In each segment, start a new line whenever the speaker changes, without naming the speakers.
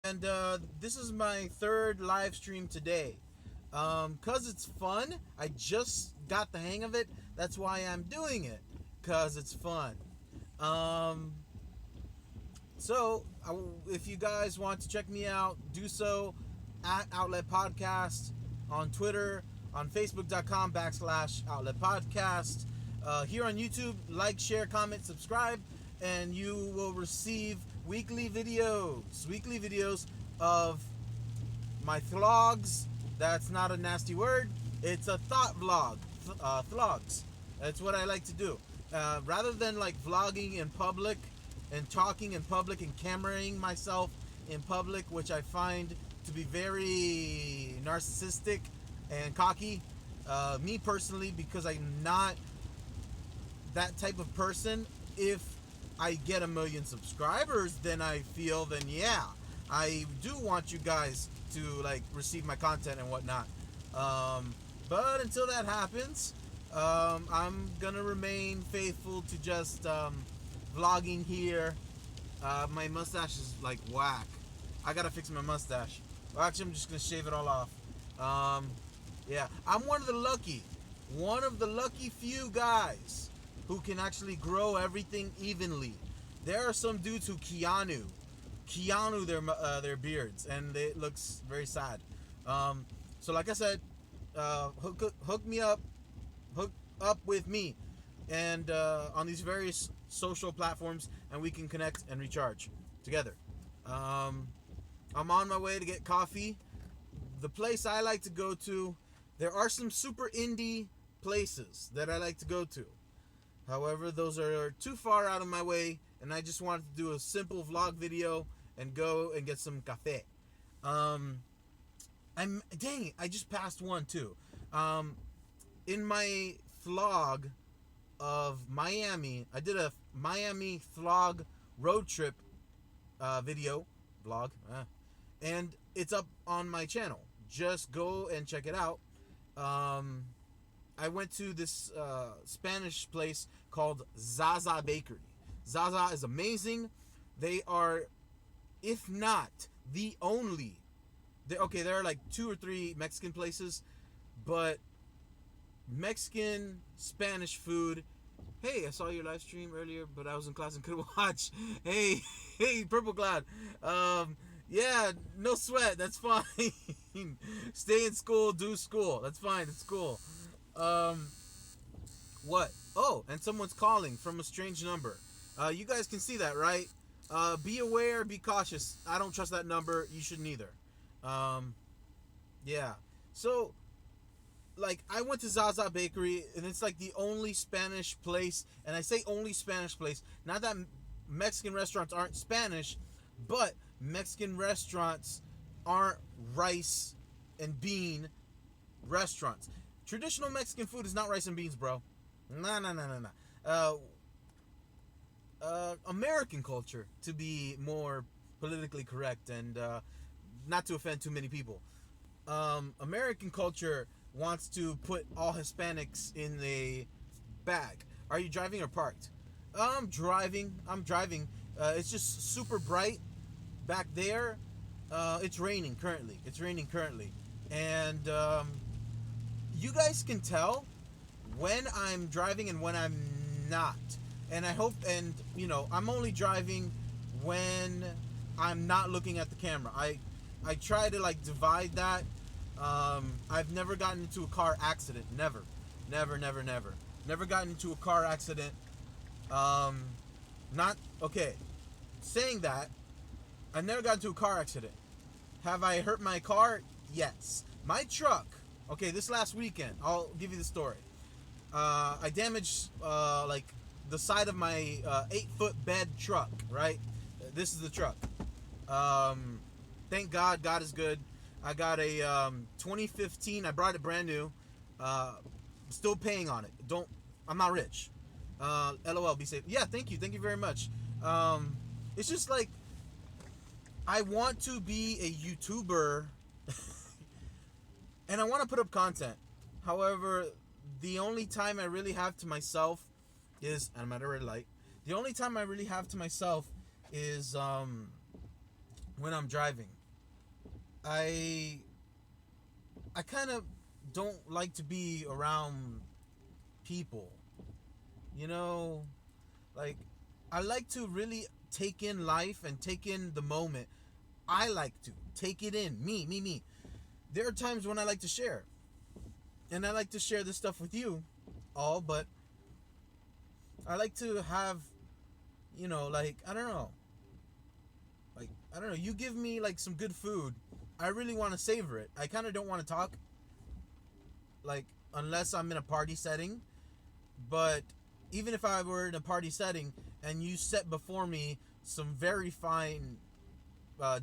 And this is my third live stream today. Cause it's fun. I just got the hang of it. That's why I'm doing it. Cause it's fun. Um, so if you guys want to check me out, do so at Outlet Podcast on Twitter, on Facebook.com/Outlet Podcast. Here on YouTube, like, share, comment, subscribe, and you will receive weekly videos of my vlogs. That's not a nasty word. It's a thought vlog. Vlogs. That's what I like to do. Rather than like vlogging in public and talking in public and cameraing myself in public, which I find to be very narcissistic and cocky. Me personally, because I'm not that type of person. If I get 1 million subscribers, then I feel, then yeah, I do want you guys to like receive my content and whatnot. But until that happens, I'm gonna remain faithful to just vlogging here. My mustache is like whack. I gotta fix my mustache. Well, actually, I'm just gonna shave it all off. Yeah, I'm one of the lucky few guys who can actually grow everything evenly. There are some dudes who Keanu their beards, and it looks very sad. So like I said, hook me up, hook up with me, and on these various social platforms, and we can connect and recharge together. Um, I'm on my way to get coffee. The place I like to go to, there are some super indie places that I like to go to. However, those are too far out of my way, and I just wanted to do a simple vlog video and go and get some cafe. Um, dang it, I just passed one too. In my vlog of Miami, I did a Miami vlog road trip video vlog, and it's up on my channel. Just go and check it out. Um, I went to this Spanish place called Zaza Bakery. Zaza is amazing. They are, if not the only, there are like 2 or 3 Mexican places, but Mexican Spanish food. Hey, I saw your live stream earlier, but I was in class and couldn't watch. Hey, hey, Purple Cloud. Yeah, no sweat. That's fine. Stay in school, do school. That's fine. It's cool. Um, what? Oh, and someone's calling from a strange number. You guys can see that, right? Be aware, be cautious. I don't trust that number. You shouldn't either. Um, yeah. So, like, I went to Zaza Bakery, and it's like the only Spanish place. And I say only Spanish place. Not that Mexican restaurants aren't Spanish, but Mexican restaurants aren't rice and bean restaurants. Traditional Mexican food is not rice and beans, bro. Nah, nah, nah, nah, nah. American culture, to be more politically correct and not to offend too many people. American culture wants to put all Hispanics in a bag. Are you driving or parked? I'm driving. It's just super bright back there. It's raining currently. And you guys can tell when I'm driving and when I'm not. And I hope, and I'm only driving when I'm not looking at the camera. I try to like divide that. I've never gotten into a car accident. Never. Never gotten into a car accident. Not okay. Saying that, I've never gotten into a car accident. Have I hurt my car? Yes. My truck. Okay, this last weekend, I'll give you the story. I damaged like the side of my 8-foot bed truck. Right, this is the truck. Thank God, God is good. I got a 2015. I brought it brand new. Still paying on it. I'm not rich. LOL. Be safe. Yeah, thank you very much. It's just like I want to be a YouTuber, and I want to put up content. However, the only time I really have to myself is, and I'm at a red light. The only time I really have to myself is when I'm driving. I I kind of don't like to be around people. You know, like I like to really take in life and take in the moment. I like to take it in. Me. There are times when I like to share. And I like to share this stuff with you all, but I like to have, like I don't know, you give me like some good food. I really want to savor it. I kind of don't want to talk like unless I'm in a party setting, but even if I were in a party setting and you set before me some very fine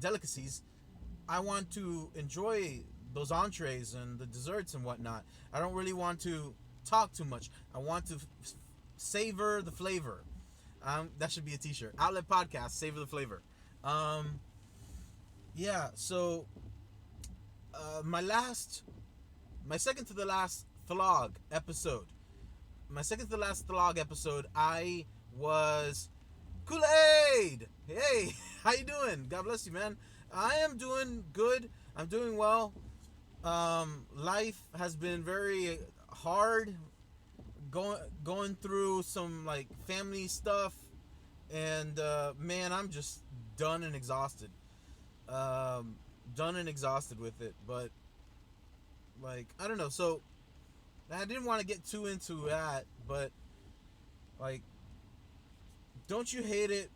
delicacies, I want to enjoy those entrees and the desserts and whatnot. I don't really want to talk too much. I want to savor the flavor. That should be a T-shirt. Outlet Podcast, savor the flavor. Um, yeah. So my second to the last vlog episode. My second to the last vlog episode, I was Kool-Aid. Hey, how you doing? God bless you, man. I am doing good. I'm doing well. Life has been very hard. Going through some like family stuff, and man, I'm just done and exhausted. Done and exhausted with it. But like I don't know. So I didn't want to get too into that, but like, don't you hate it?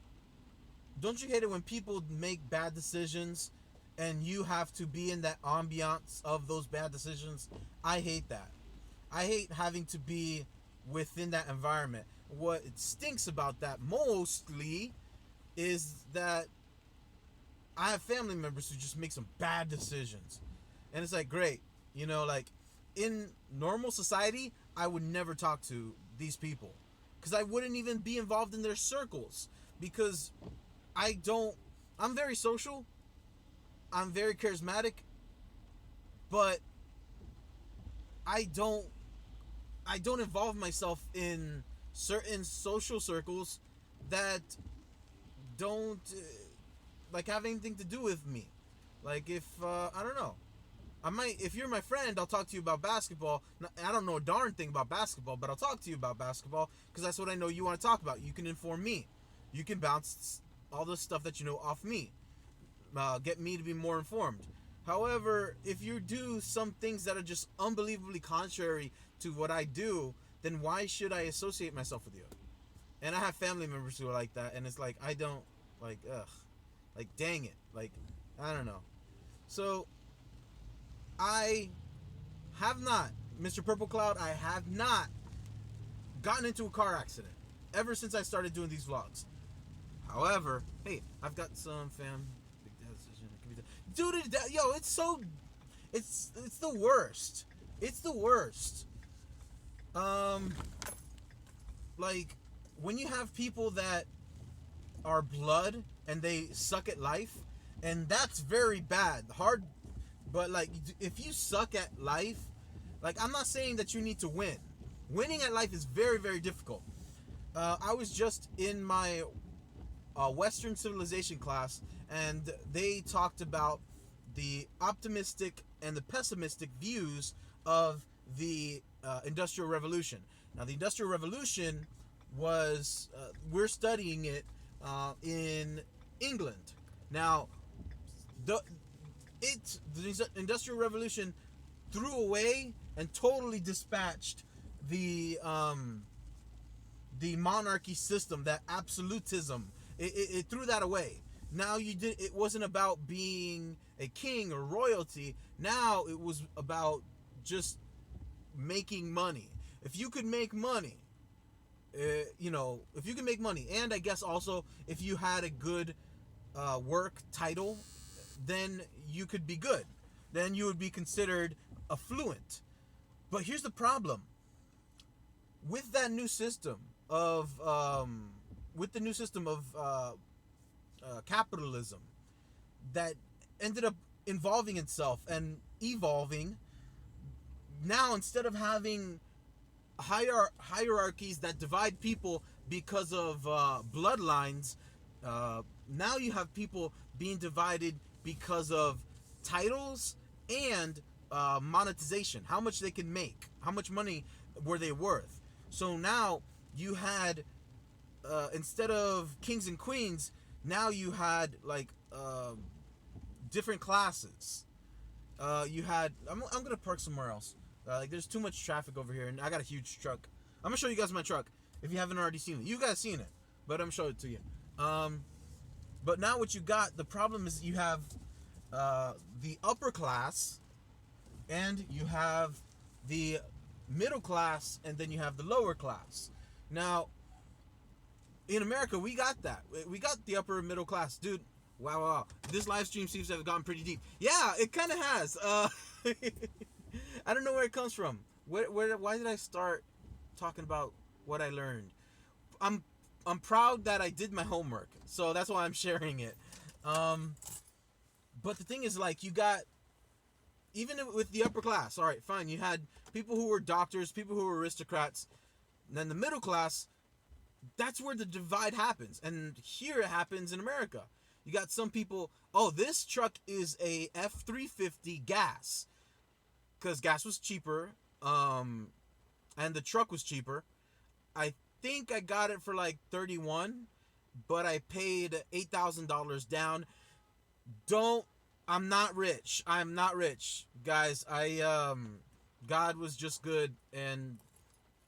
Don't you hate it when people make bad decisions and you have to be in that ambiance of those bad decisions? I hate that. I hate having to be within that environment. What stinks about that mostly is that I have family members who just make some bad decisions. And it's like, great. Like in normal society, I would never talk to these people because I wouldn't even be involved in their circles because I'm very social. I'm very charismatic, but I don't involve myself in certain social circles that don't like have anything to do with me. Like if I don't know, if you're my friend, I'll talk to you about basketball. I don't know a darn thing about basketball, but I'll talk to you about basketball because that's what I know you want to talk about. You can inform me. You can bounce all the stuff that you know off me. Get me to be more informed. However, if you do some things that are just unbelievably contrary to what I do, then why should I associate myself with you? And I have family members who are like that, and it's like, I don't, like, ugh. Like, dang it. Like, I don't know. So, I have not, Mr. Purple Cloud, I have not gotten into a car accident ever since I started doing these vlogs. However, hey, I've got some fam. Big dad decision. Dude, yo, it's the worst. It's the worst. Like when you have people that are blood and they suck at life, and that's very bad. Hard, but like if you suck at life, like I'm not saying that you need to win. Winning at life is very, very difficult. I was just in my Western civilization class, and they talked about the optimistic and the pessimistic views of the Industrial Revolution. Now, the Industrial Revolution was we're studying it in England. Now, the Industrial Revolution threw away and totally dispatched the monarchy system, that absolutism. It threw that away. Now it wasn't about being a king or royalty. Now it was about just making money. If you could make money, if you can make money, and I guess also if you had a good work title, then you could be good. Then you would be considered affluent. But here's the problem. With that new system of capitalism that ended up involving itself and evolving, now instead of having hierarchies that divide people because of bloodlines, now you have people being divided because of titles and monetization, how much they can make, how much money were they worth. So now you had, instead of kings and queens, now you had like different classes. You had, I'm gonna park somewhere else. Like there's too much traffic over here, and I got a huge truck. I'm gonna show you guys my truck if you haven't already seen it. You guys seen it, but I'm gonna show it to you. But now what you got, the problem is you have the upper class, and you have the middle class, and then you have the lower class. Now, in America, we got that. We got the upper and middle class, dude. Wow. This live stream seems to have gone pretty deep. Yeah, it kind of has. I don't know where it comes from. Why did I start talking about what I learned? I'm proud that I did my homework, so that's why I'm sharing it. But the thing is, like, you got, even with the upper class, all right, fine, you had people who were doctors, people who were aristocrats, and then the middle class. That's where the divide happens, and here it happens in America. You got some people, oh, this truck is a F-350 gas, because gas was cheaper, and the truck was cheaper. I think I got it for like $31, but I paid $8,000 down. I'm not rich. I'm not rich, guys. God was just good, and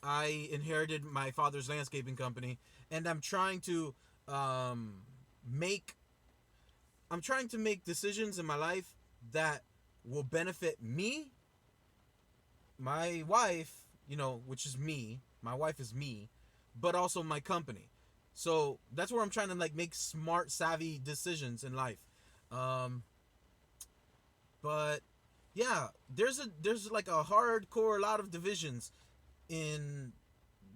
I inherited my father's landscaping company, and I'm trying to make decisions in my life that will benefit me, my wife, which is me. My wife is me, but also my company. So that's where I'm trying to like make smart, savvy decisions in life. But yeah, there's like a hardcore lot of divisions in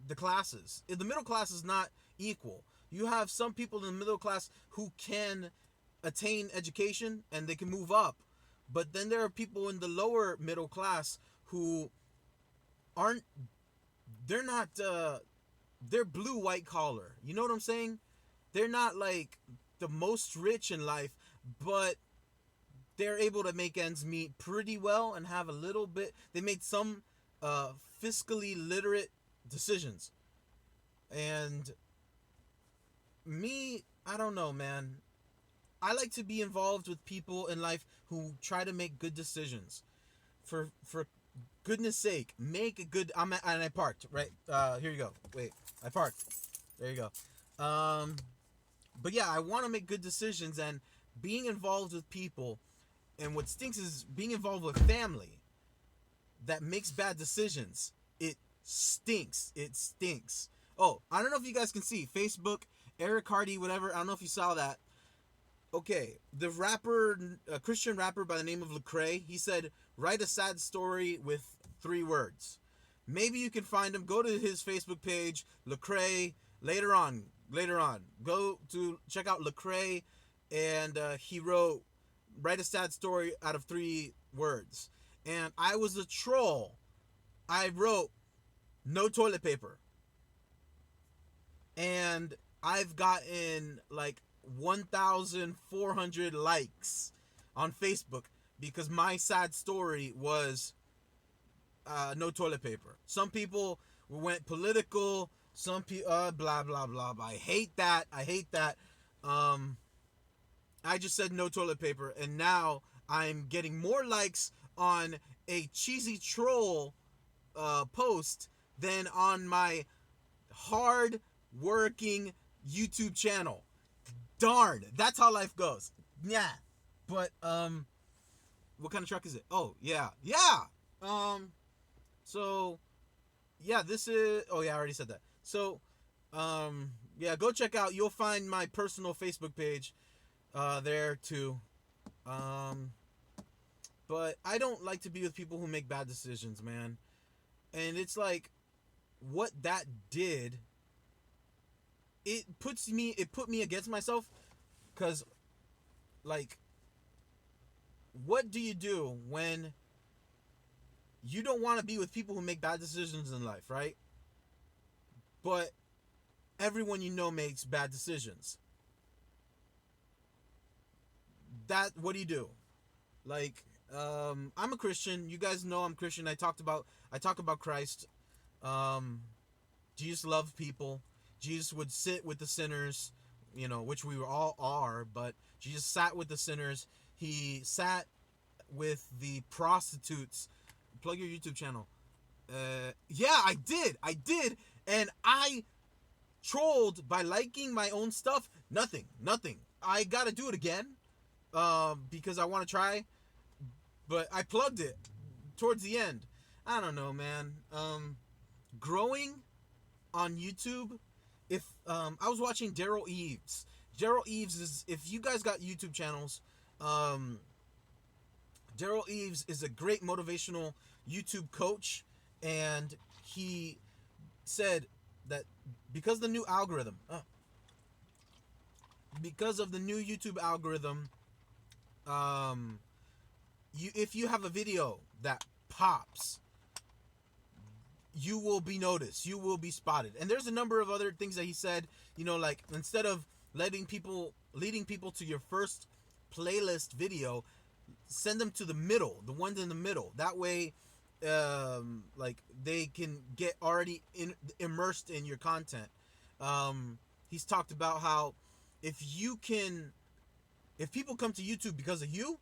the classes. The middle class is not equal. You have some people in the middle class who can attain education and they can move up, but then there are people in the lower middle class who aren't. They're not. They're blue white collar. You know what I'm saying? They're not like the most rich in life, but they're able to make ends meet pretty well and have a little bit. They made some fiscally literate decisions. And me, I don't know, man. I like to be involved with people in life who try to make good decisions. For goodness sake, make a good. And I parked right. Here you go. Wait, I parked. There you go. But yeah, I want to make good decisions, and being involved with people. And what stinks is being involved with family that makes bad decisions. It stinks. It stinks. Oh, I don't know if you guys can see Facebook, Eric Hardy, whatever. I don't know if you saw that. Okay, the rapper, a Christian rapper by the name of Lecrae, he said, write a sad story with 3 words. Maybe you can find him. Go to his Facebook page, Lecrae. Later on, go to check out Lecrae, and he wrote, write a sad story out of 3 words. And I was a troll. I wrote, no toilet paper. And I've gotten like 1,400 likes on Facebook because my sad story was no toilet paper. Some people went political. Some people, blah, blah, blah, blah. I hate that. I just said no toilet paper, and now I'm getting more likes on a cheesy troll post than on my hard-working YouTube channel. Darn, that's how life goes. Yeah, but what kind of truck is it? Oh yeah. So yeah, this is. Oh yeah, I already said that. So yeah, go check out. You'll find my personal Facebook page there too. But I don't like to be with people who make bad decisions, man. And it's like, what that did, it put me against myself, because like, what do you do when you don't want to be with people who make bad decisions in life, right? But everyone you know makes bad decisions. that, what do you do? Like, I'm a Christian. You guys know I'm Christian. I talk about Christ. Um, Jesus loved people. Jesus would sit with the sinners, which we all are, but Jesus sat with the sinners. He sat with the prostitutes. Plug your YouTube channel. Yeah, I did, and I trolled by liking my own stuff. Nothing. I gotta do it again, because I want to try, but I plugged it towards the end. I don't know, man. Growing on YouTube. If I was watching Daryl Eves. Daryl Eves is, if you guys got YouTube channels, Daryl Eves is a great motivational YouTube coach, and he said that because the new algorithm, because of the new YouTube algorithm, if you have a video that pops, you will be noticed, you will be spotted. And there's a number of other things that he said, like, instead of leading people to your first playlist video, send them to the middle, the ones in the middle. That way, like, they can get already immersed in your content. He's talked about how if people come to YouTube because of you,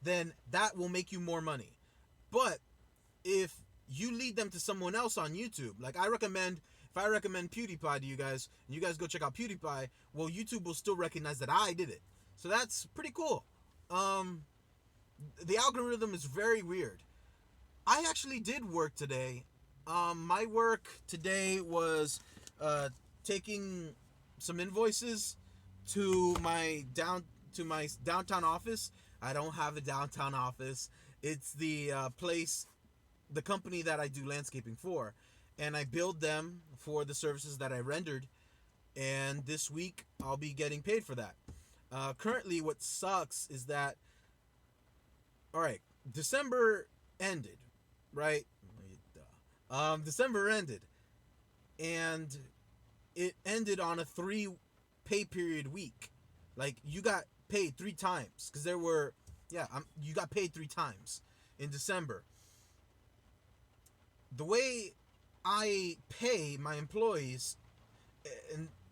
then that will make you more money. But if you lead them to someone else on YouTube, like if I recommend PewDiePie to you guys, and you guys go check out PewDiePie, well, YouTube will still recognize that I did it. So that's pretty cool. The algorithm is very weird. I actually did work today. My work today was taking some invoices to my downtown office. I don't have a downtown office. It's the the company that I do landscaping for, and I billed them for the services that I rendered, and this week I'll be getting paid for that. Currently, what sucks is that, all right, December ended, right? December ended, and it ended on a 3 pay period week. Like, you got paid 3 times, because you got paid 3 times in December. The way I pay my employees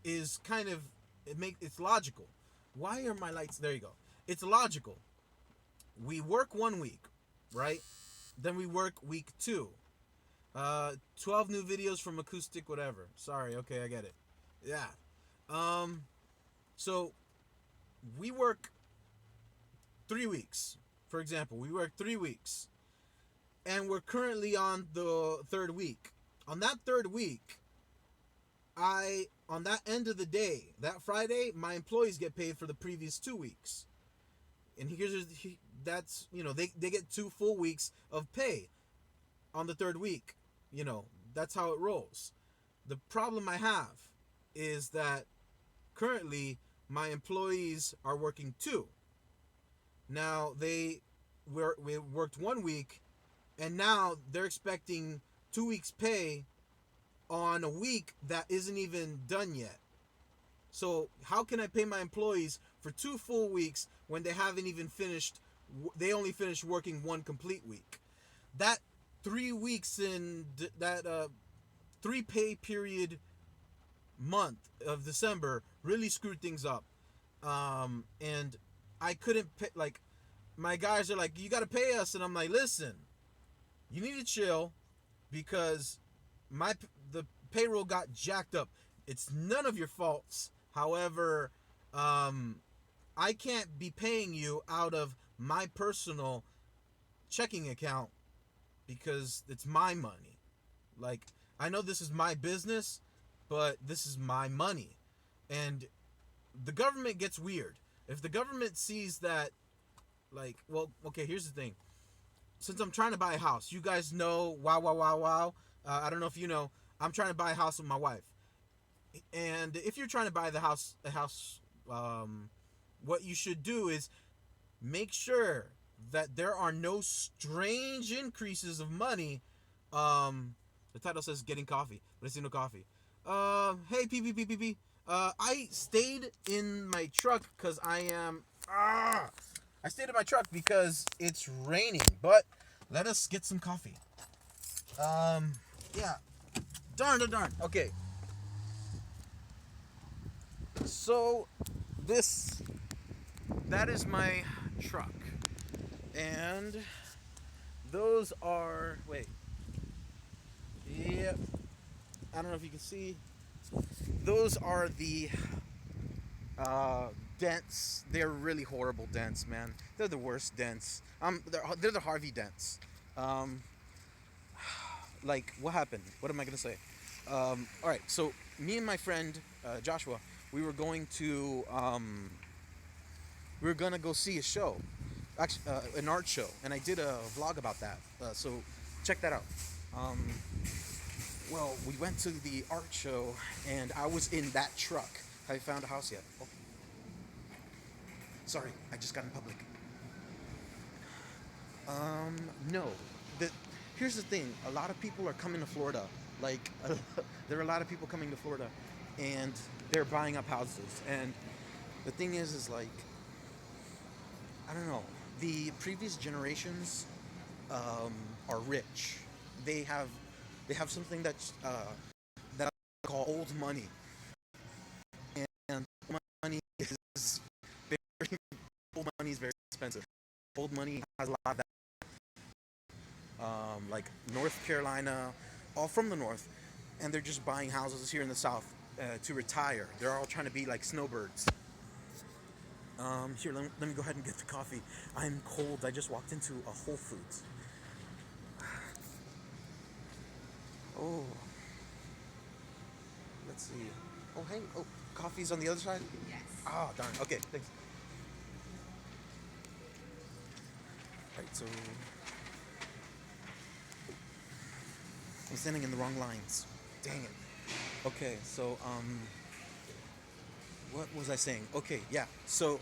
is kind of, it's logical. Why are my lights? There you go. It's logical. We work 1 week, right? Then we work week 2. 12 new videos from acoustic, whatever. Sorry, okay, I get it. Yeah. So we work 3 weeks. For example, we work 3 weeks. And we're currently on the 3rd week. On that 3rd week, on that end of the day, that Friday, my employees get paid for the previous 2 weeks. And that's, they get 2 full weeks of pay on the 3rd week. That's how it rolls. The problem I have is that currently my employees are working 2. Now, we worked 1 week, and now they're expecting 2 weeks pay on a week that isn't even done yet. So how can I pay my employees for 2 full weeks when they haven't even finished? They only finished working 1 complete week. That 3 weeks in that 3 pay period month of December really screwed things up. And I couldn't pay, like, my guys are like, you got to pay us. And I'm like, listen, you need to chill, because the payroll got jacked up. It's none of your faults. However, I can't be paying you out of my personal checking account, because it's my money. Like, I know this is my business, but this is my money. And the government gets weird. If the government sees that, like, well, okay, here's the thing. Since I'm trying to buy a house, you guys know, wow. I don't know if you know, I'm trying to buy a house with my wife. And if you're trying to buy a house, what you should do is make sure that there are no strange increases of money. The title says getting coffee, but I see no coffee. Hey, PPPPP. I stayed in my truck because I am, I stayed in my truck because it's raining. But let us get some coffee. Yeah. Darn. Okay. So that is my truck. And those are, wait. Yep. I don't know if you can see. Those are the dents. They're really horrible dents, man. They're the worst dents. They're the Harvey dents. Um, like, what happened? What am I gonna say? All right. So me and my friend Joshua, we were going to we were gonna go see a show, actually an art show, and I did a vlog about that. So check that out. Um, well, we went to the art show, and I was in that truck. Have you found a house yet? Oh, sorry, I just got in public. No. The, Here's the thing. A lot of people are coming to Florida. Like, there are a lot of people coming to Florida, and they're buying up houses. And the thing is like, I don't know. The previous generations um, are rich. They have they have something that I call old money, and money is very old money is very expensive. Old money has a lot of that, like North Carolina, all from the north, and they're just buying houses here in the south to retire. They're all trying to be like snowbirds. Here, let me go ahead and get the coffee. I'm cold. I just walked into a Whole Foods. Oh, let's see. Oh, hey. Oh, coffee's on the other side? Yes. Ah, darn. Okay, thanks. Alright, so I'm standing in the wrong lines. Dang it. Okay, so what was I saying? Okay, yeah. So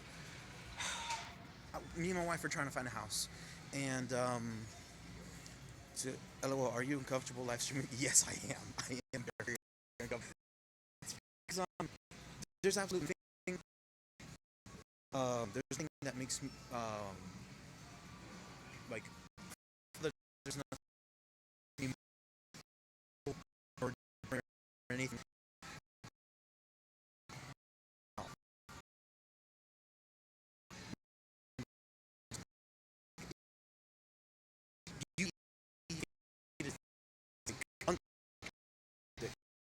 me and my wife are trying to find a house, and to, LOL, are you uncomfortable live streaming? Yes, I am. I am very uncomfortable. Because, there's absolutely nothing. There's nothing that makes me like. There's nothing or anything. You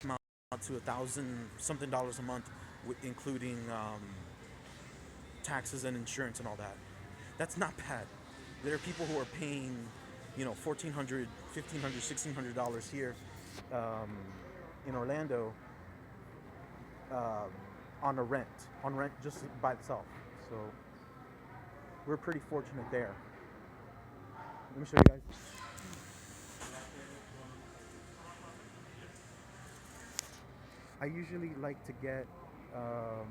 come out to $1,000 something a month, including taxes and insurance and all that. That's not bad. There are people who are paying, $1,400, $1,500, $1,600 here um, in Orlando uh, on rent just by itself. So we're pretty fortunate there. Let me show you guys. I usually like to get um,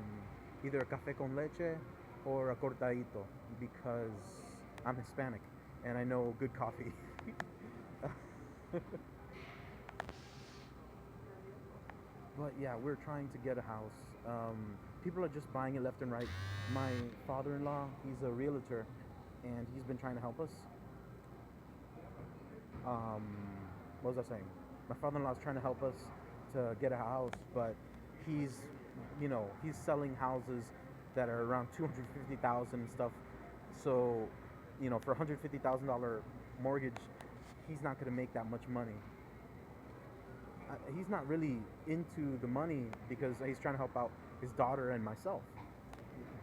either a café con leche or a cortadito because I'm Hispanic and I know good coffee. But yeah, we're trying to get a house. People are just buying it left and right. My father-in-law, he's a realtor, and he's been trying to help us. Um, what was I saying? My father-in-law is trying to help us to get a house, but he's, he's selling houses that are around 250,000 and stuff. So, for $150,000 mortgage, he's not going to make that much money. He's not really into the money because he's trying to help out his daughter and myself.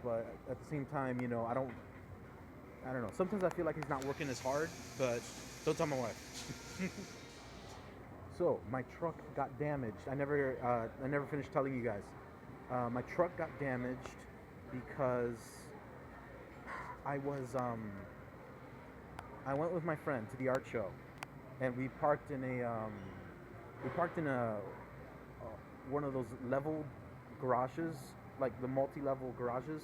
But at the same time, I don't know. Sometimes I feel like he's not working as hard, but don't tell my wife. So my truck got damaged. I never finished telling you guys. My truck got damaged because I was I went with my friend to the art show, and we parked in a one of those level garages, like the multi-level garages.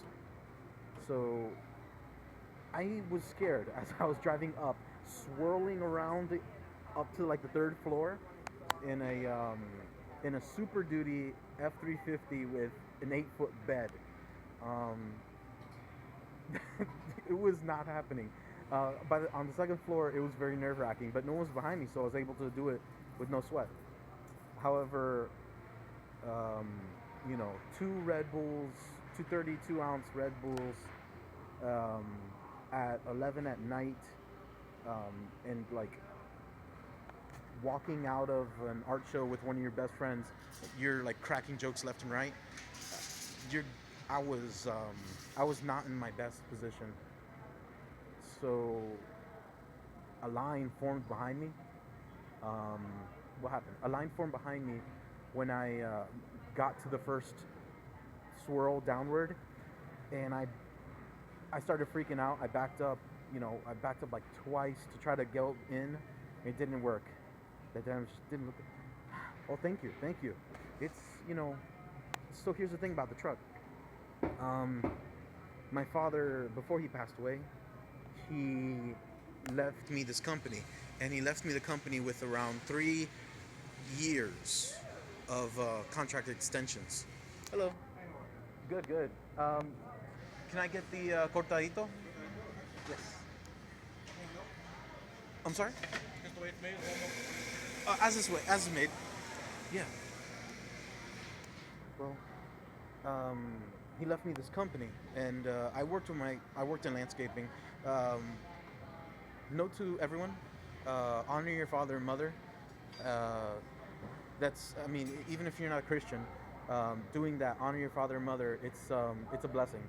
So I was scared as I was driving up, swirling around up to like the third floor in a Super Duty F350 with an 8-foot bed. Um,
It was not happening. On the second floor, it was very nerve wracking, but no one was behind me, so I was able to do it with no sweat. However, um, two Red Bulls, two 32-ounce Red Bulls, um, at 11 at night, and like walking out of an art show with one of your best friends, you're like cracking jokes left and right. You're, I was, I was not in my best position. So a line formed behind me. Um, what happened? A line formed behind me when I got to the first swirl downward, and I started freaking out. I backed up. I backed up like twice to try to go in. It didn't work. That damn just didn't look. Oh, thank you, thank you. It's So here's the thing about the truck. Um, my father, before he passed away, he left me this company, and he left me the company with around 3 years of contract extensions. Hello. Good, good. Can I get the cortadito? Yes. I'm sorry. As is made. Yeah. Well, um, he left me this company, and I worked in landscaping. Um, Note to everyone: honor your father and mother. Uh, I mean, even if you're not a Christian, doing that, honor your father and mother. It's a blessing,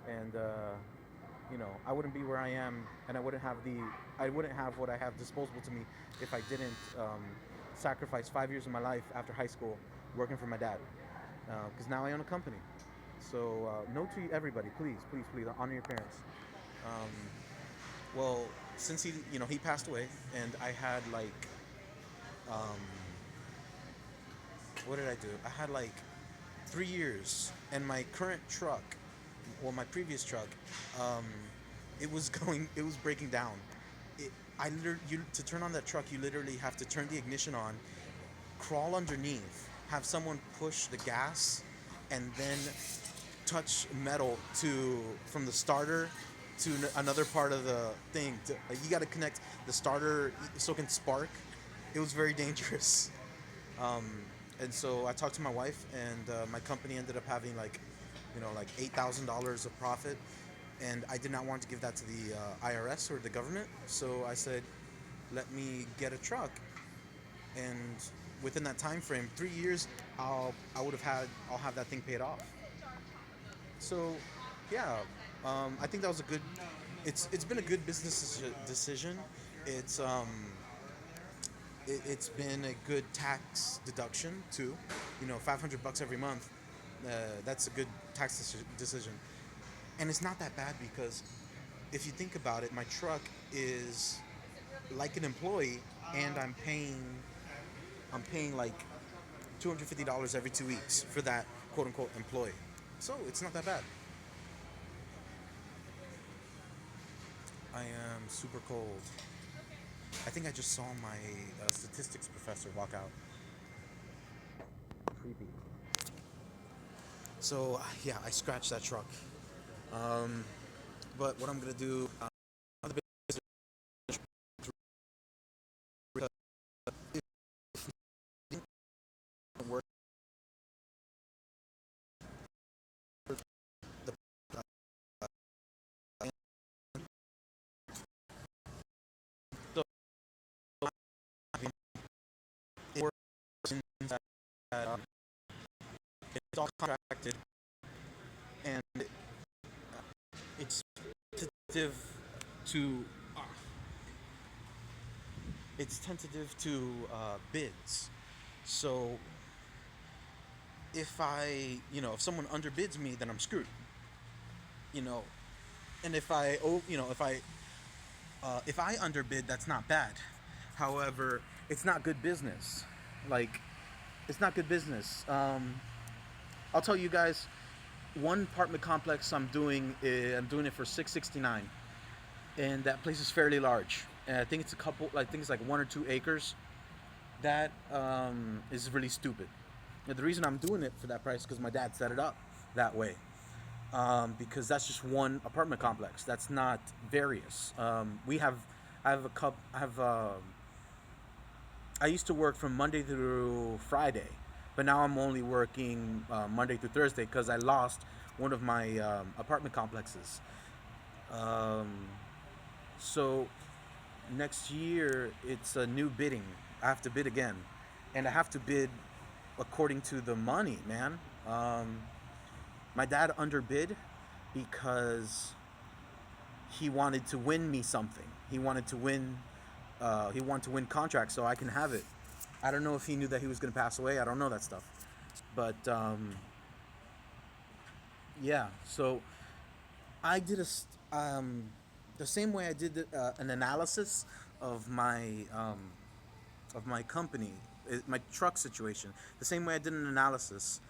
and I wouldn't be where I am, and I wouldn't have what I have disposable to me if I didn't sacrifice 5 years of my life after high school working for my dad. Because now I own a company. So note to everybody, please, please, please, honor your parents. Um, well, since he passed away, and I had like, um, what did I do? I had like 3 years, and my current truck, well, my previous truck, um, it was breaking down. To turn on that truck, you literally have to turn the ignition on, crawl underneath, have someone push the gas, and then touch metal to from the starter to another part of the thing. You got to connect the starter so it can spark. It was very dangerous. Um, and so I talked to my wife, and my company ended up having like, like $8,000 of profit, and I did not want to give that to the IRS or the government. So I said, let me get a truck, and within that time frame, 3 years, I'll have that thing paid off. So, yeah, I think that was a good. It's been a good business decision. It's it's been a good tax deduction too. 500 bucks every month. That's a good decision, and it's not that bad because if you think about it, my truck is like an employee, and I'm paying like $250 every 2 weeks for that quote unquote employee. So it's not that bad. I am super cold. I think I just saw my statistics professor walk out. Creepy. So yeah, I scratched that truck. Um, but what I'm gonna do, work the so it works in that it's all contracted, and it's tentative to bids. So if someone underbids me, then I'm screwed. You know, and if I underbid, that's not bad. However, it's not good business. Like, it's not good business. I'll tell you guys, one apartment complex I'm doing it for 669, and that place is fairly large. And I think it's a couple. I think it's like 1 or 2 acres. That is really stupid. And the reason I'm doing it for that price is because my dad set it up that way. because that's just one apartment complex. That's not various. We have, I have a cup. I have. I used to work from Monday through Friday, but now I'm only working Monday through Thursday because I lost one of my apartment complexes. Um, so next year it's a new bidding. I have to bid again, and I have to bid according to the money, man. Um, my dad underbid because he wanted to win me something. He wanted to win. He wanted to win contracts so I can have it. I don't know if he knew that he was going to pass away. I don't know that stuff, but yeah. So I did the same way I did an analysis of my company, my truck situation. The same way I did an analysis,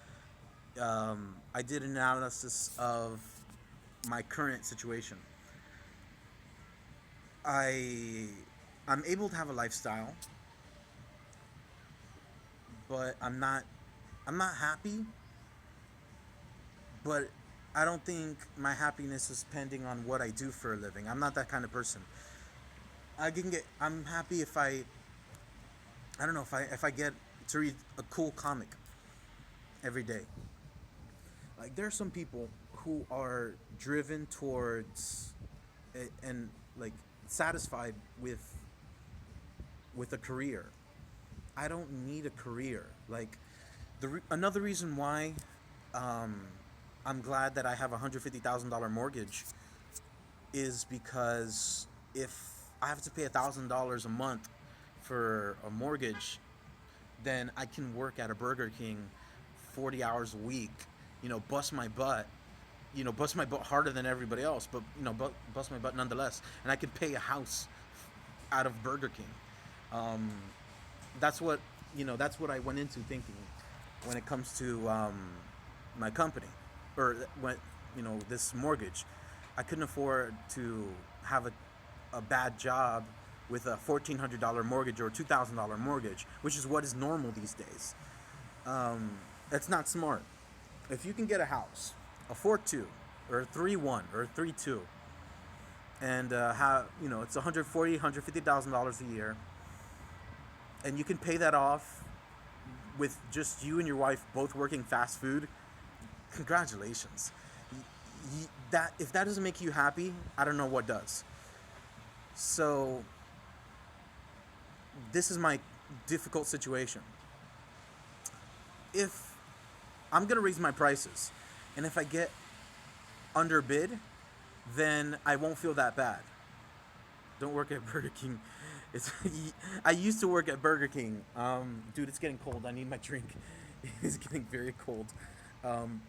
I did an analysis of my current situation. I I'm able to have a lifestyle, but I'm not happy. But I don't think my happiness is pending on what I do for a living. I'm not that kind of person. I'm happy if I don't know if I get to read a cool comic every day. Like there are some people who are driven towards and like satisfied with a career. I don't need a career. Like another reason why um, I'm glad that I have $150,000 mortgage is because if I have to pay $1,000 a month for a mortgage, then I can work at a Burger King 40 hours a week, bust my butt, bust my butt harder than everybody else, but bust my butt nonetheless, and I can pay a house out of Burger King. Um, that's what I went into thinking when it comes to my company, or when this mortgage. I couldn't afford to have a bad job with a $1,400 mortgage or a $2,000 mortgage, which is what is normal these days. Um, that's not smart. If you can get a house, a 4.2 or a 3.1 or a 3.2, and have it's 140, $150,000 a year, and you can pay that off with just you and your wife both working fast food. Congratulations. That if that doesn't make you happy, I don't know what does. So this is my difficult situation. If I'm gonna raise my prices, and if I get underbid, then I won't feel that bad. Don't work at Burger King. It's I used to work at Burger King. Dude, it's getting cold. I need my drink. It's getting very cold. Um,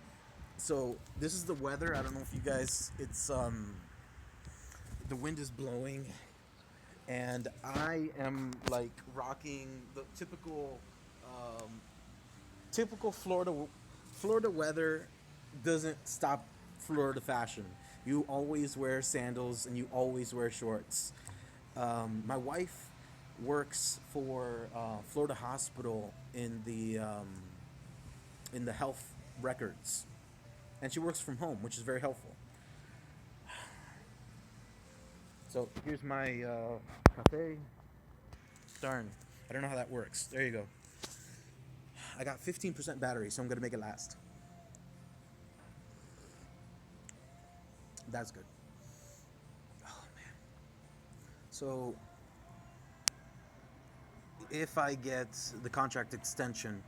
so this is the weather. I don't know if you guys. It's the wind is blowing, and I am like rocking the um, typical Florida weather. Doesn't stop Florida fashion. You always wear sandals and you always wear shorts. My wife works for Florida Hospital in the health records, and she works from home, which is very helpful. So here's my cafe. Darn, I don't know how that works. There you go. I got 15% battery, so I'm gonna make it last. That's good. Oh man. So if I get the contract extension,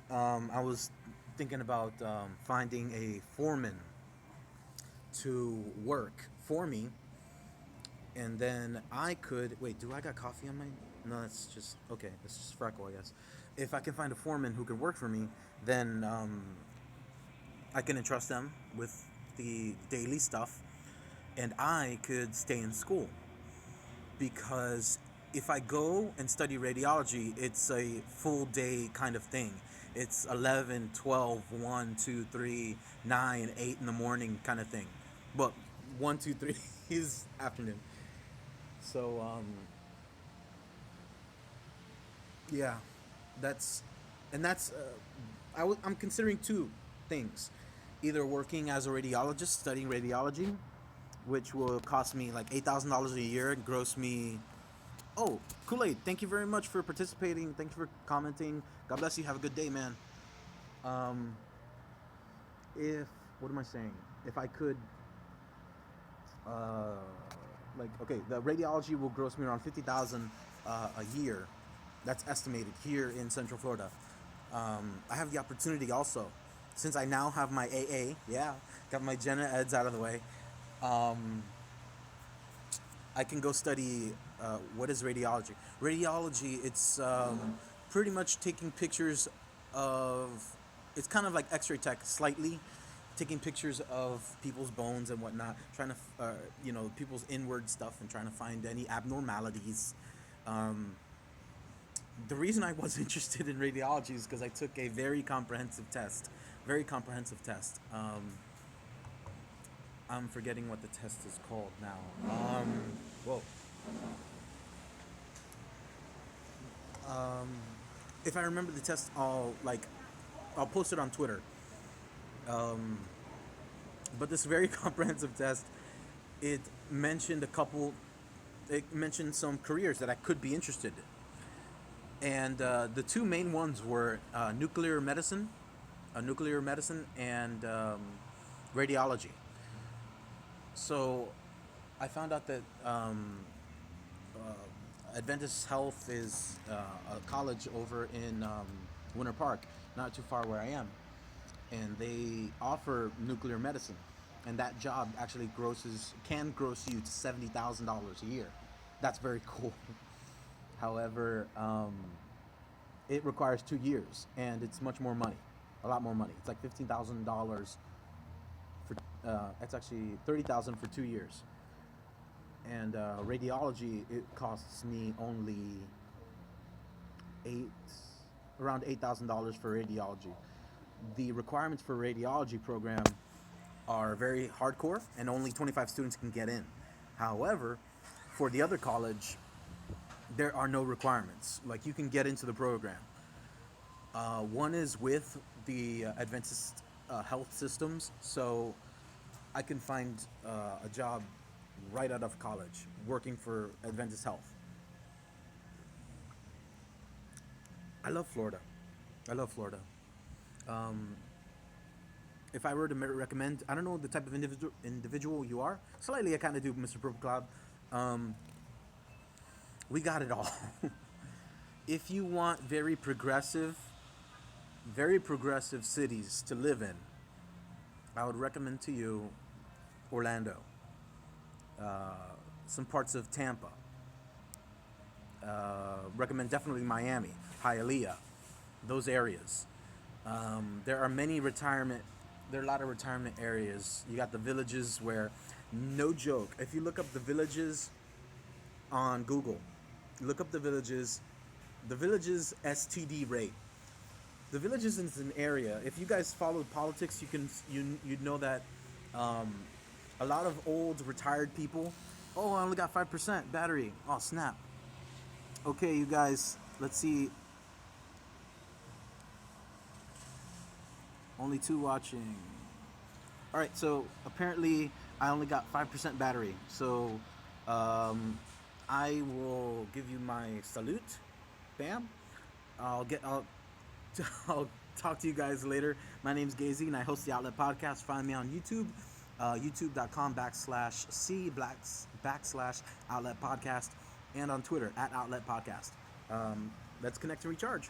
I was thinking about finding a foreman to work for me, and then I could wait. Do I got coffee on my? No, that's just okay. It's just freckle, I guess. If I can find a foreman who can work for me, then I can entrust them with the daily stuff, and I could stay in school because if I go and study radiology, it's a full day kind of thing. It's 11, 12, 1, 2, 3, 9, 8 in the morning kind of thing. But 1, 2, 3 is afternoon. So, yeah, that's, and that's, I'm considering two things.
either working as a radiologist, studying radiology, which will cost me like $8,000 a year and gross me. Oh, Kool-Aid, thank you very much for participating. Thank you for commenting. God bless you. Have a good day, man. Um, if, what am I saying? If I could, uh, okay, the radiology will gross me around 50,000 a year. That's estimated here in Central Florida. I have the opportunity also, since I now have my AA, yeah, got my Gen Eds out of the way. Um, I can go study what is radiology. Radiology, it's pretty much taking pictures of. It's kind of like X-ray tech, slightly, taking pictures of people's bones and whatnot, trying to, people's inward stuff and trying to find any abnormalities. Um, the reason I was interested in radiology is because I took a very comprehensive test. Very comprehensive test. I'm forgetting what the test is called now. Whoa. Um, if I remember the test, I'll post it on Twitter. Um, but this very comprehensive test, it mentioned a couple. It mentioned some careers that I could be interested in, and the two main ones were nuclear medicine, and radiology. So I found out that Adventist Health is a college over in Winter Park, not too far where I am, and they offer nuclear medicine, and that job actually can gross you to $70,000 a year. That's very cool. However, it requires 2 years, and it's much more money, a lot more money. It's like $15,000 for. It's actually $30,000 for 2 years. And radiology, it costs me only eight around $8,000 for radiology. The requirements for radiology program are very hardcore, and only 25 students can get in. However, for the other college, there are no requirements. Like, you can get into the program. One is with the Adventist health systems, so I can find a job right out of college working for Adventist Health. I love Florida. I love Florida. Um, if I were to recommend, I don't know the type of individual you are. Slightly, I kind of do, Mr. Purple Cloud. We got it all. If you want very progressive cities to live in, I would recommend to you Orlando, uh, some parts of Tampa. Recommend definitely Miami, Hialeah, those areas. There are many retirement. There are a lot of retirement areas. You got the villages where, no joke, if you look up the villages on Google, look up the villages STD rate. The villages is an area. If you guys follow politics, you'd know that a lot of old retired people. Oh, I only got 5% battery. Oh, snap. Okay, you guys, let's see. Only 2 watching. All right, so apparently I only got 5% battery. So I will give you my salute. Bam. I'll I'll talk to you guys later. My name's Gazy, and I host the Outlet Podcast. Find me on YouTube, youtube.com/C/Outlet Podcast, and on Twitter @Outlet Podcast. Let's connect and recharge.